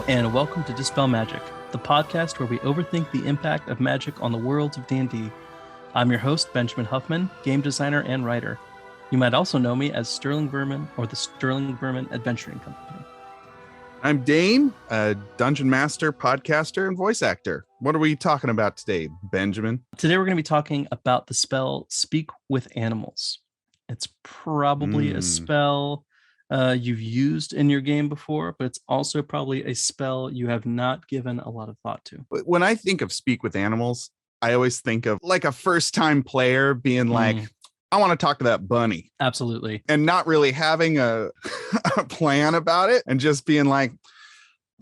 and welcome to Dispel Magic, the podcast where we overthink the impact of magic on the worlds of D&D. I'm your host, Benjamin Huffman, game designer and writer. You might also know me as Sterling Berman or the Sterling Berman Adventuring Company. I'm Dane, a dungeon master, podcaster, and voice actor. What are we talking about today, Benjamin? Today we're going to be talking about the spell Speak with Animals. It's probably a spell you've used in your game before, but it's also probably a spell you have not given a lot of thought to. When I think of Speak with Animals, I always think of like a first-time player being like, I want to talk to that bunny. Absolutely. And not really having a plan about it and just being like,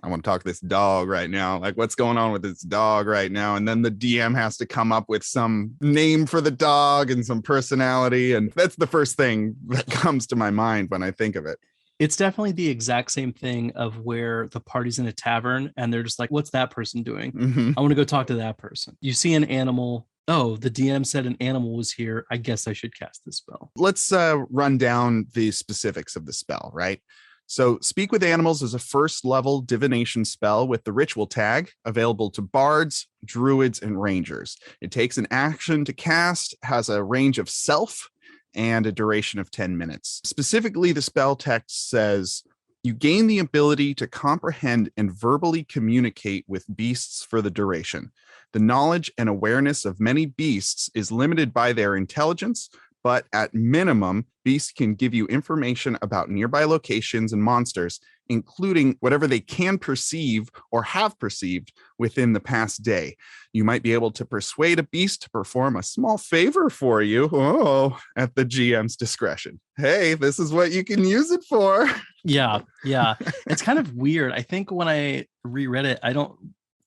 I want to talk to this dog right now. Like, what's going on with this dog right now? And then the DM has to come up with some name for the dog and some personality. And that's the first thing that comes to my mind when I think of it. It's definitely the exact same thing of where the party's in a tavern and they're just like, what's that person doing? I want to go talk to that person. You see an animal. Oh, the DM said an animal was here. I guess I should cast this spell. Let's run down the specifics of the spell, right? So Speak with Animals is a first level divination spell with the ritual tag available to bards, druids, and rangers. It takes an action to cast, has a range of self, and a duration of 10 minutes. Specifically, the spell text says, you gain the ability to comprehend and verbally communicate with beasts for the duration. The knowledge and awareness of many beasts is limited by their intelligence, but at minimum, beasts can give you information about nearby locations and monsters, including whatever they can perceive or have perceived within the past day. You might be able to persuade a beast to perform a small favor for you, at the GM's discretion. Hey, this is what you can use it for. Yeah. It's kind of weird. I think when I reread it, I don't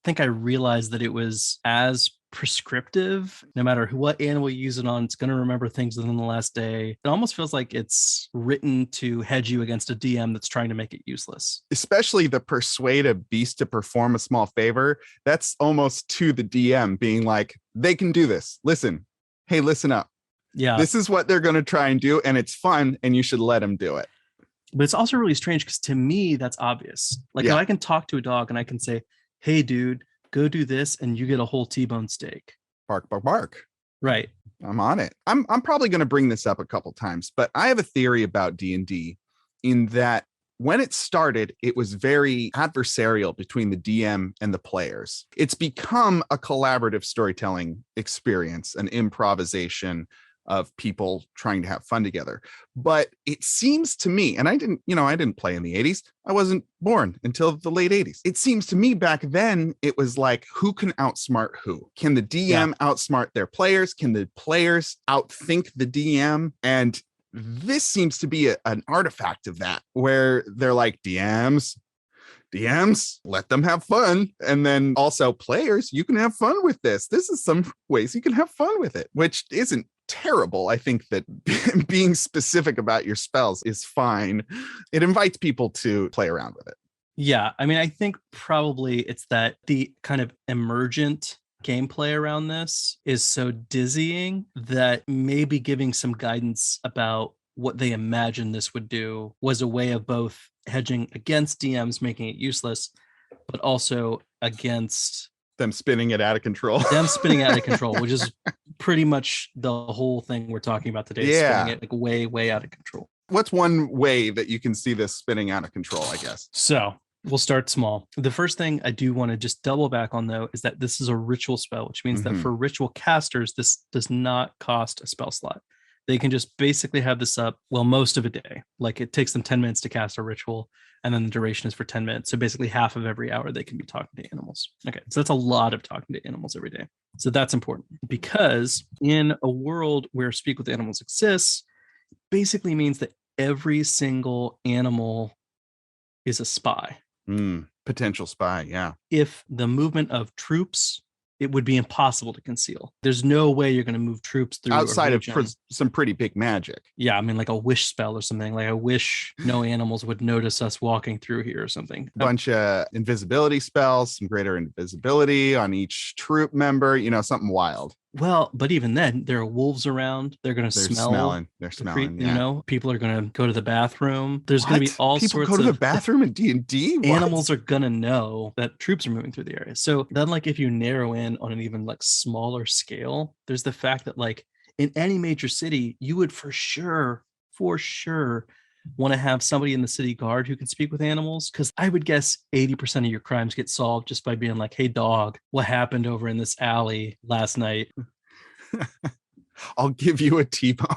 think I realized that it was as prescriptive. No matter what animal you use it on, it's going to remember things within the last day. It almost feels like it's written to hedge you against a DM that's trying to make it useless. Especially the persuade a beast to perform a small favor. That's almost to the DM being like, they can do this. Listen. Hey, listen up. Yeah. This is what they're going to try and do. And it's fun. And you should let them do it. But it's also really strange because to me, that's obvious. Like if I can talk to a dog and I can say, hey, dude, go do this and you get a whole T-bone steak. Bark, bark, bark. Right. I'm on it. I'm probably going to bring this up a couple times, but I have a theory about D&D in that when it started, it was very adversarial between the DM and the players. It's become a collaborative storytelling experience, an improvisation of people trying to have fun together. But it seems to me, and I didn't play in the 80s. I wasn't born until the late 80s. It seems to me back then, it was like, who can outsmart who? Can the DM outsmart their players? Can the players outthink the DM? And this seems to be an artifact of that, where they're like, DMs, let them have fun. And then also players, you can have fun with this. This is some ways you can have fun with it, which isn't terrible. I think that being specific about your spells is fine. It invites people to play around with it. Yeah. I mean, I think probably it's that the kind of emergent gameplay around this is so dizzying that maybe giving some guidance about what they imagine this would do was a way of both hedging against DMs, making it useless, but also against them spinning it out of control. Which is pretty much the whole thing we're talking about today. Spinning it like way, way out of control. What's one way that you can see this spinning out of control, I guess? So we'll start small. The first thing I do want to just double back on, though, is that this is a ritual spell, which means that for ritual casters, this does not cost a spell slot. They can just basically have this up, most of a day. Like it takes them 10 minutes to cast a ritual, and then the duration is for 10 minutes. So basically half of every hour they can be talking to animals. Okay, so that's a lot of talking to animals every day. So that's important because in a world where Speak with Animals exists, basically means that every single animal is a spy. Potential spy, yeah. If the movement of troops, it would be impossible to conceal. There's no way you're going to move troops through outside of some pretty big magic. Yeah, I mean like a wish spell or something. Like I wish no animals would notice us walking through here or something. A bunch of invisibility spells, some greater invisibility on each troop member, something wild. Well, but even then, there are wolves around. They're going to They're smell. smelling. They're smelling. You Yeah. know, people are going to go to the bathroom. There's going to be What? all People go sorts to the of bathroom in D&D? What? animals are going to know that troops are moving through the area. So then, like, if you narrow in on an even like smaller scale, there's the fact that like in any major city, you would for sure want to have somebody in the city guard who can speak with animals, because I would guess 80% of your crimes get solved just by being like, hey dog, what happened over in this alley last night? I'll give you a T-bone.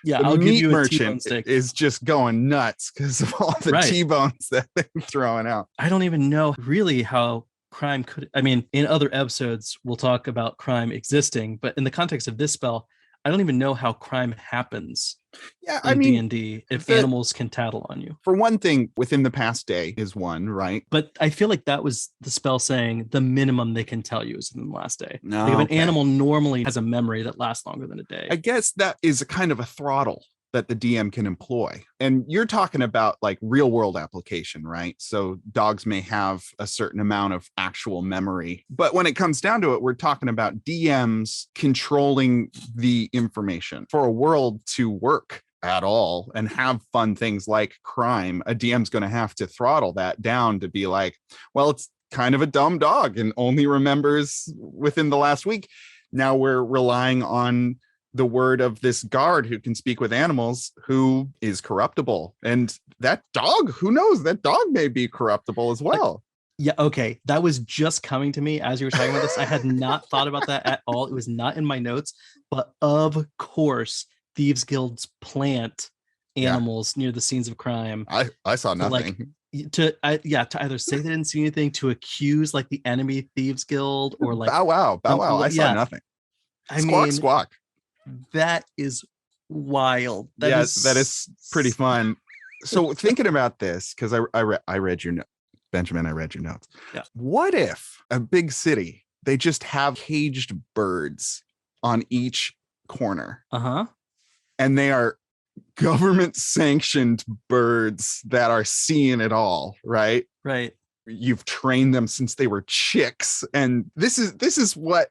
Yeah, The I'll give meat you a T-bone merchant steak. is just going nuts because of all the Right. T-bones that they're throwing out. I don't even know really how crime could, I mean, in other episodes we'll talk about crime existing, but in the context of this spell, I don't even know how crime happens Yeah, I in mean, D&D if animals can tattle on you. for one thing, within the past day is one, right? But I feel like that was the spell saying the minimum they can tell you is in the last day. No, Like if an okay. animal normally has a memory that lasts longer than a day. I guess that is a kind of a throttle that the DM can employ. And you're talking about like real world application, right? So dogs may have a certain amount of actual memory. But when it comes down to it, we're talking about DMs controlling the information. For a world to work at all and have fun things like crime, a DM's going to have to throttle that down to be like, well, it's kind of a dumb dog and only remembers within the last week. Now we're relying on the word of this guard who can speak with animals, who is corruptible. And that dog, who knows, that dog may be corruptible as well. Yeah, okay. That was just coming to me as you were talking about this. I had not thought about that at all. It was not in my notes, but of course, Thieves Guilds plant animals near the scenes of crime. I saw nothing. To either say they didn't see anything, to accuse like the enemy Thieves Guild, or like bow wow. I saw nothing. Squawk. That is wild. That is pretty fun. So thinking about this, because I read your note, Benjamin, I read your notes. Yeah. What if a big city, they just have caged birds on each corner? Uh-huh. And they are government sanctioned birds that are seeing it all, right? Right. You've trained them since they were chicks. And this is what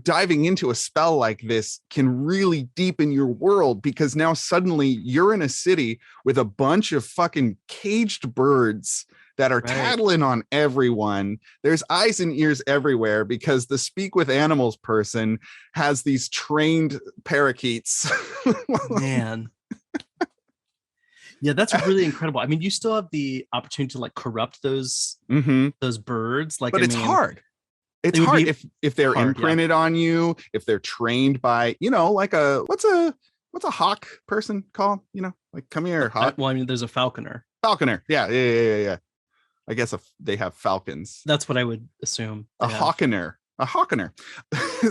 diving into a spell like this can really deepen your world, because now suddenly you're in a city with a bunch of fucking caged birds that are tattling on everyone. There's eyes and ears everywhere because the speak with animals person has these trained parakeets. Man. Yeah, that's really incredible. I mean, you still have the opportunity to like corrupt those birds, like, but it's hard. It's hard if they're imprinted on you, if they're trained by, like what's a hawk person called? Like, come here, hawk. Well, I mean, there's a falconer. Yeah. I guess they have falcons. That's what I would assume. A hawkener.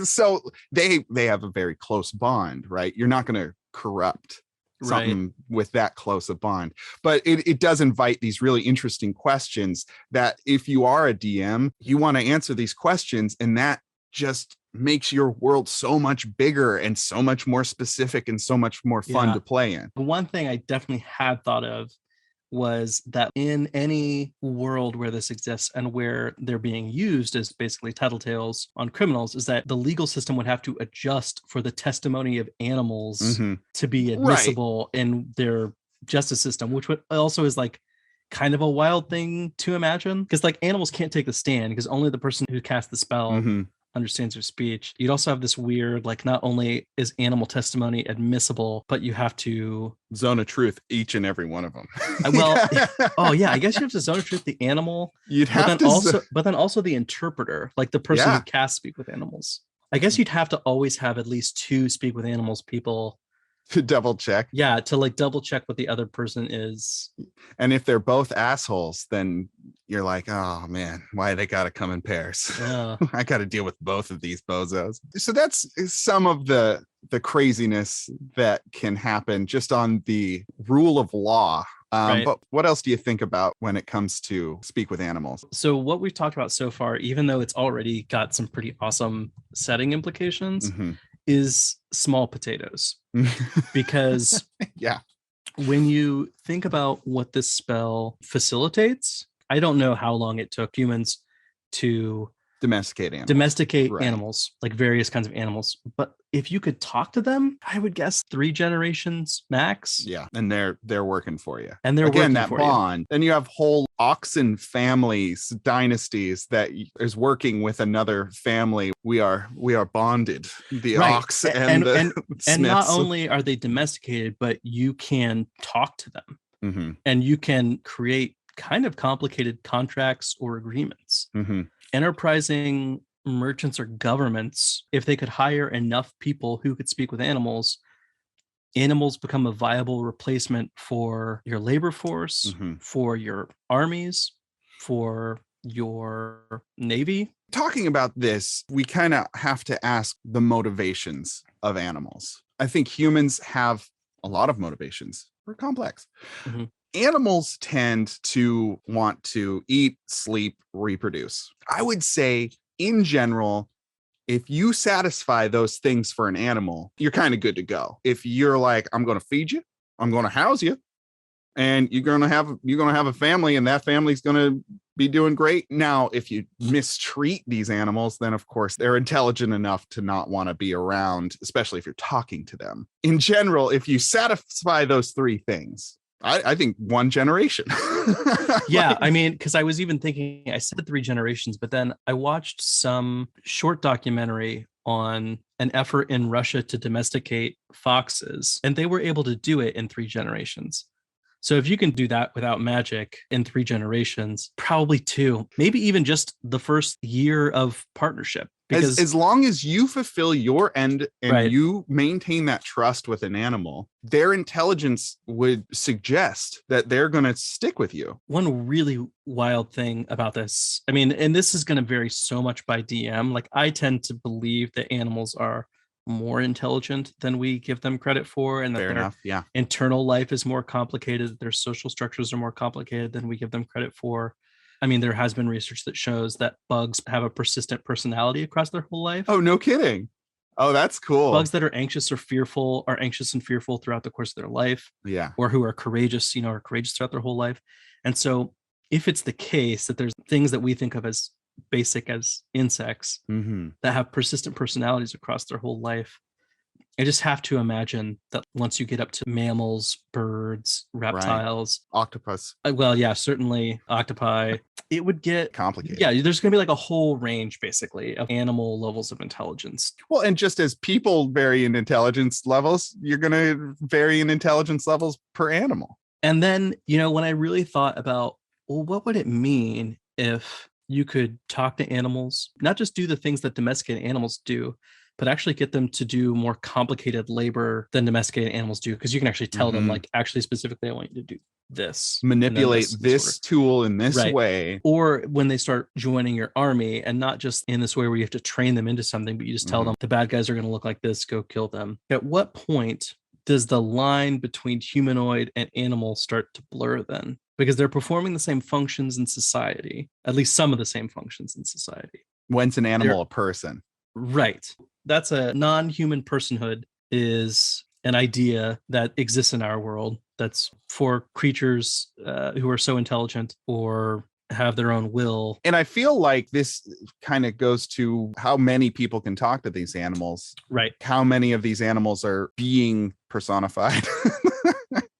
So they have a very close bond, right? You're not going to corrupt something with that close a bond, but it does invite these really interesting questions that if you are a DM, you want to answer these questions, and that just makes your world so much bigger and so much more specific and so much more fun to play in. One thing I definitely had thought of was that in any world where this exists and where they're being used as basically tattletales on criminals, is that the legal system would have to adjust for the testimony of animals to be admissible in their justice system, which also is like kind of a wild thing to imagine, because like animals can't take the stand because only the person who cast the spell understands their speech. You'd also have this weird, like, not only is animal testimony admissible, but you have to zone of truth each and every one of them. I guess you have to zone of truth the animal. But then also the interpreter, like the person who casts speak with animals. I guess you'd have to always have at least two speak with animals people to double check. Yeah, to like double check what the other person is. And if they're both assholes, then you're like, oh man, why they gotta come in pairs? I gotta deal with both of these bozos. So that's some of the craziness that can happen just on the rule of law. But what else do you think about when it comes to speak with animals? So what we've talked about so far, even though it's already got some pretty awesome setting implications, is small potatoes. Because when you think about what this spell facilitates, I don't know how long it took humans to domesticate Right. animals, like various kinds of animals. But if you could talk to them, I would guess 3 generations max. Yeah, and they're working for you. And they're Again, working that for bond. Then you have whole oxen families, dynasties that is working with another family. We are bonded. The right. ox and the and Smiths. not only are they domesticated, but you can talk to them Mm-hmm. and you can create kind of complicated contracts or agreements. Mm-hmm. Enterprising merchants or governments, if they could hire enough people who could speak with animals, animals become a viable replacement for your labor force, Mm-hmm. for your armies, for your navy. Talking about this, we kind of have to ask the motivations of animals. I think humans have a lot of motivations. We're complex. Mm-hmm. Animals tend to want to eat, sleep, reproduce. I would say, in general, if you satisfy those things for an animal, you're kind of good to go. If you're like, I'm going to feed you, I'm going to house you, and you're going to have a family, and that family's going to be doing great. Now, if you mistreat these animals, then of course they're intelligent enough to not want to be around, especially if you're talking to them. In general, if you satisfy those 3 things, I think 1 generation. Yeah, like, I mean, because I was even thinking, I said 3 generations, but then I watched some short documentary on an effort in Russia to domesticate foxes, and they were able to do it in 3 generations. So if you can do that without magic in 3 generations, probably 2, maybe even just the first year of partnership. Because as long as you fulfill your end and right. you maintain that trust with an animal, their intelligence would suggest that they're going to stick with you. One really wild thing about this, I mean, and this is going to vary so much by DM. Like, I tend to believe that animals are more intelligent than we give them credit for, and that their internal life is more complicated, their social structures are more complicated than we give them credit for. I mean, there has been research that shows that bugs have a persistent personality across their whole life. Oh, no kidding. Oh, that's cool. Bugs that are anxious and fearful throughout the course of their life. Yeah. Or who are courageous throughout their whole life. And so if it's the case that there's things that we think of as basic as insects that have persistent personalities across their whole life, I just have to imagine that once you get up to mammals, birds, reptiles, right. Octopus. Well, yeah, certainly octopi, it would get complicated. Yeah, there's going to be like a whole range, basically, of animal levels of intelligence. Well, and just as people vary in intelligence levels, you're going to vary in intelligence levels per animal. And then, when I really thought about, well, what would it mean if you could talk to animals, not just do the things that domesticated animals do, but actually get them to do more complicated labor than domesticated animals do, because you can actually tell them, like, actually specifically, I want you to do this. Manipulate this tool in this way. Or when they start joining your army, and not just in this way where you have to train them into something, but you just tell them the bad guys are going to look like this, go kill them. At what point does the line between humanoid and animal start to blur then? Because they're performing the same functions in society, at least some of the same functions in society. When's an animal a person? Right. That's a non-human personhood, is an idea that exists in our world that's for creatures who are so intelligent or have their own will. And I feel like this kind of goes to how many people can talk to these animals. Right. How many of these animals are being personified?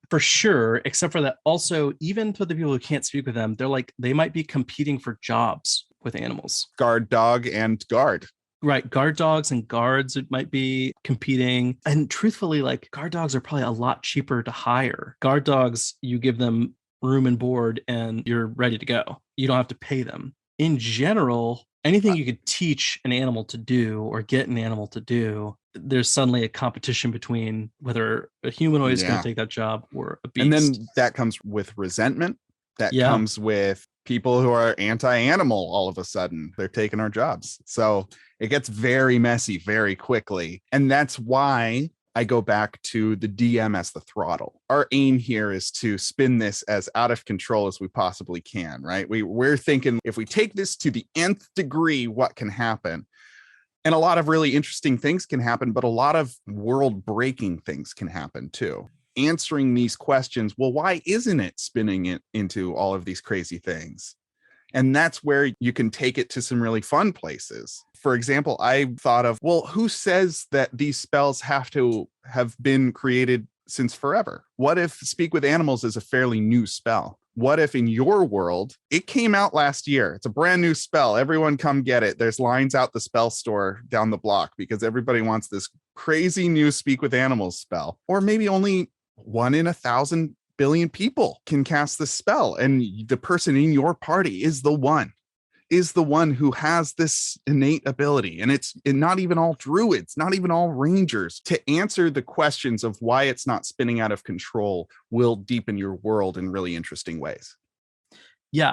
For sure, except for that also, even to the people who can't speak with them, they might be competing for jobs with animals. Guard dog and guard. Right. Guard dogs and guards, it might be competing. And truthfully, like, guard dogs are probably a lot cheaper to hire. Guard dogs, you give them room and board and you're ready to go. You don't have to pay them. In general, anything you could teach an animal to do or get an animal to do, there's suddenly a competition between whether a humanoid is going to take that job or a beast. And then that comes with resentment. That comes with people who are anti-animal all of a sudden. They're taking our jobs. So it gets very messy very quickly. And that's why I go back to the DM as the throttle. Our aim here is to spin this as out of control as we possibly can, right? We're thinking, if we take this to the nth degree, what can happen? And a lot of really interesting things can happen, but a lot of world-breaking things can happen too. Answering these questions, well, why isn't it spinning it into all of these crazy things? And that's where you can take it to some really fun places. For example, I thought of, well, who says that these spells have to have been created since forever? What if Speak with Animals is a fairly new spell? What if in your world, it came out last year? It's a brand new spell. Everyone come get it. There's lines out the spell store down the block because everybody wants this crazy new Speak with Animals spell. Or maybe only 1 in 1,000 billion people can cast this spell. And the person in your party is the one who has this innate ability. And it's not even all druids, not even all rangers. To answer the questions of why it's not spinning out of control will deepen your world in really interesting ways. Yeah,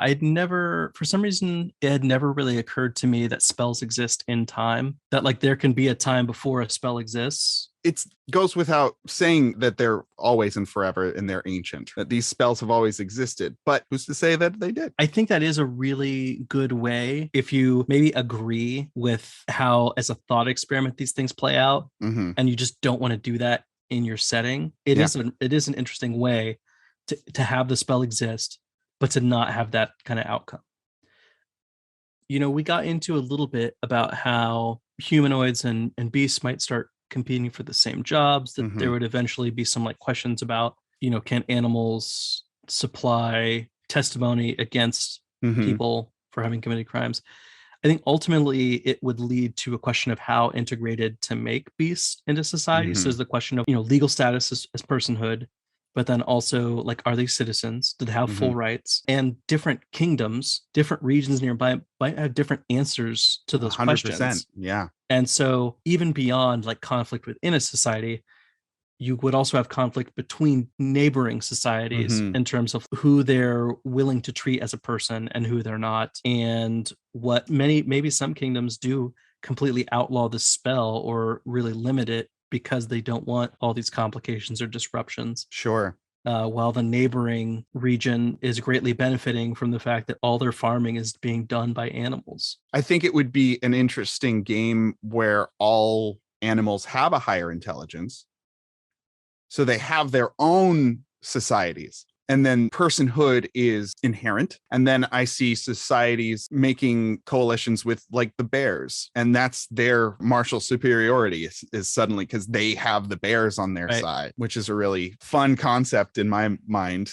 for some reason, it had never really occurred to me that spells exist in time, that like there can be a time before a spell exists. It goes without saying that they're always and forever and they're ancient, that these spells have always existed. But who's to say that they did? I think that is a really good way if you maybe agree with how, as a thought experiment, these things play out, and you just don't want to do that in your setting. It is an interesting way to have the spell exist, but to not have that kind of outcome. You know, we got into a little bit about how humanoids and beasts might start competing for the same jobs, that there would eventually be some like questions about, you know, can animals supply testimony against people for having committed crimes? I think ultimately it would lead to a question of how integrated to make beasts into society. So there's the question of, you know, legal status as personhood, but then also like, are they citizens? Do they have full rights? And different kingdoms, different regions nearby might have different answers to those 100%, questions. Yeah. And so even beyond like conflict within a society, you would also have conflict between neighboring societies in terms of who they're willing to treat as a person and who they're not. And what maybe some kingdoms do completely outlaw the spell or really limit it because they don't want all these complications or disruptions. Sure. While the neighboring region is greatly benefiting from the fact that all their farming is being done by animals. I think it would be an interesting game where all animals have a higher intelligence. So they have their own societies. And then personhood is inherent. And then I see societies making coalitions with like the bears. And that's their martial superiority is suddenly because they have the bears on their side, which is a really fun concept in my mind.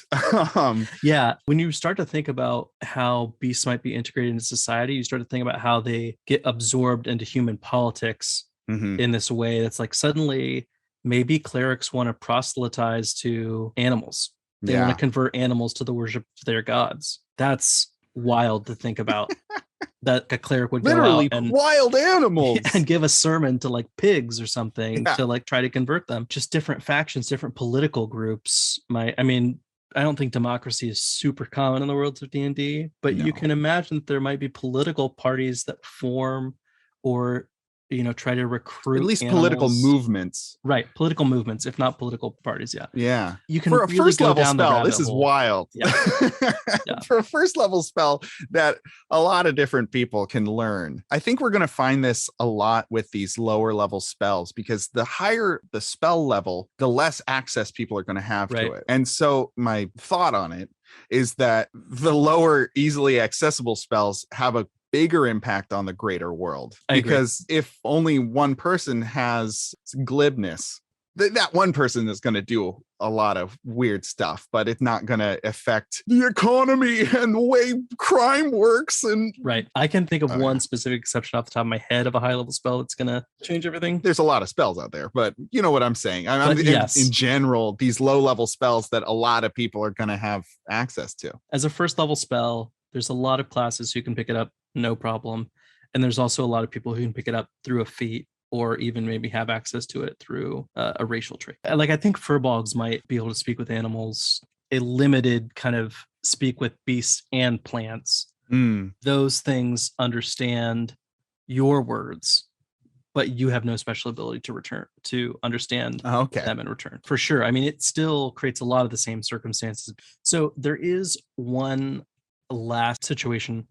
Yeah. When you start to think about how beasts might be integrated into society, you start to think about how they get absorbed into human politics in this way. That's like suddenly maybe clerics want to proselytize to animals. They want to convert animals to the worship of their gods. That's wild to think about. That a clerik would literally go out and wild animals and give a sermon to like pigs or something to like try to convert them. Just different factions, different political groups. I don't think democracy is super common in the world of D&D, but you can imagine that there might be political parties that form or, you know, try to recruit at least animals. Political movements, right? Political movements, if not political parties. Yeah. You can for a really first go level down spell. the This is hole. wild. Yeah. For a first level spell that a lot of different people can learn. I think we're going to find this a lot with these lower level spells because the higher the spell level, the less access people are going to have to it. And so my thought on it is that the lower easily accessible spells have a bigger impact on the greater world. Because if only one person has glibness, that one person is going to do a lot of weird stuff, but it's not going to affect the economy and the way crime works. And I can think of one specific exception off the top of my head of a high level spell that's going to change everything. There's a lot of spells out there, but you know what I'm saying. In general, these low level spells that a lot of people are going to have access to. As a first level spell, there's a lot of classes who can pick it up, no problem. And there's also a lot of people who can pick it up through a feat or even maybe have access to it through a racial trait. Like I think furbolgs might be able to speak with animals, a limited kind of speak with beasts and plants. Those things understand your words, but you have no special ability to understand them in return. For sure. I mean, it still creates a lot of the same circumstances. So there is one last situation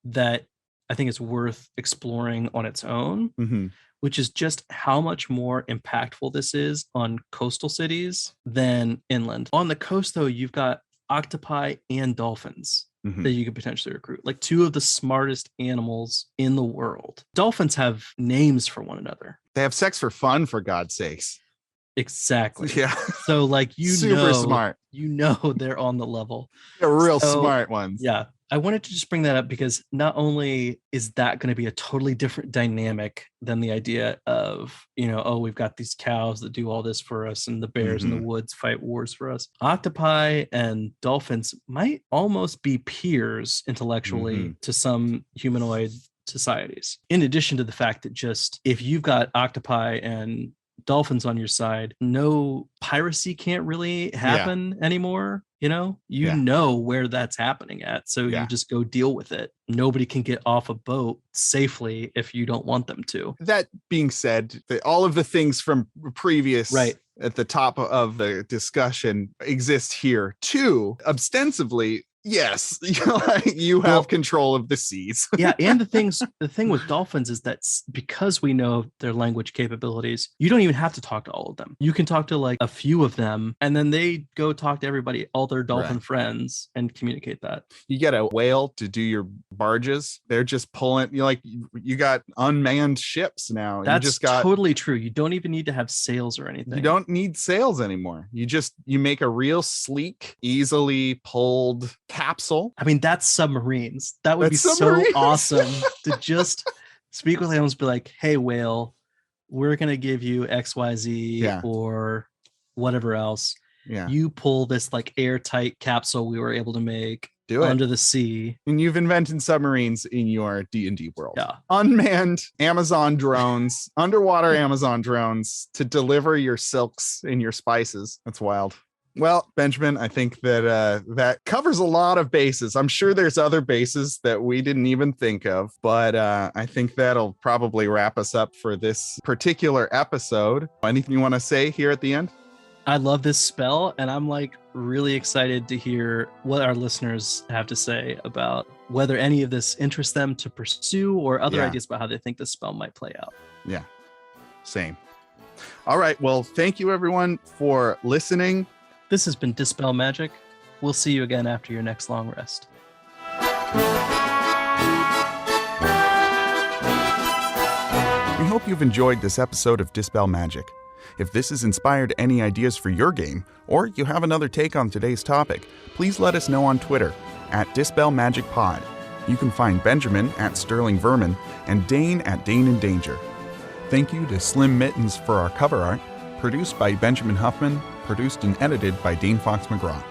that I think is worth exploring on its own, which is just how much more impactful this is on coastal cities than inland. On the coast, though, you've got octopi and dolphins Mhm. that you could potentially recruit, like two of the smartest animals in the world. Dolphins have names for one another. They have sex for fun, for God's sakes. Exactly. Yeah. So like, Super smart. They're on the level. They're real So, smart ones. yeah. I wanted to just bring that up because not only is that going to be a totally different dynamic than the idea of, we've got these cows that do all this for us and the bears in the woods fight wars for us. Octopi and dolphins might almost be peers intellectually to some humanoid societies. In addition to the fact that just if you've got octopi and dolphins on your side, no piracy can't really happen anymore. Know where that's happening at. So you just go deal with it. Nobody can get off a boat safely if you don't want them to. That being said, all of the things from previous at the top of the discussion exist here too. Ostensibly, yes, you have control of the seas. Yeah, and the thing with dolphins is that because we know their language capabilities, you don't even have to talk to all of them. You can talk to like a few of them, and then they go talk to everybody, all their dolphin friends, and communicate that. You get a whale to do your barges. They're just pulling. You got unmanned ships now. That's totally true. You don't even need to have sails or anything. You don't need sails anymore. You make a real sleek, easily pulled capsule. I mean, that's submarines. That would be so awesome to just speak with animals, be like, hey, whale, we're going to give you XYZ or whatever else. Yeah. You pull this like airtight capsule we were able to make under the sea. And you've invented submarines in your D&D world. Yeah. Unmanned Amazon drones, underwater Amazon drones to deliver your silks and your spices. That's wild. Well, Benjamin, I think that that covers a lot of bases. I'm sure there's other bases that we didn't even think of, but I think that'll probably wrap us up for this particular episode. Anything you want to say here at the end? I love this spell, and I'm like really excited to hear what our listeners have to say about whether any of this interests them to pursue or other ideas about how they think this spell might play out. Yeah, same. All right. Well, thank you everyone for listening. This has been Dispel Magic. We'll see you again after your next long rest. We hope you've enjoyed this episode of Dispel Magic. If this has inspired any ideas for your game, or you have another take on today's topic, please let us know on Twitter @DispelMagicPod. You can find Benjamin @SterlingVermin and Dane @DaneInDanger. Thank you to Slim Mittens for our cover art, produced by Benjamin Huffman, produced and edited by Dane Fox-McGraw.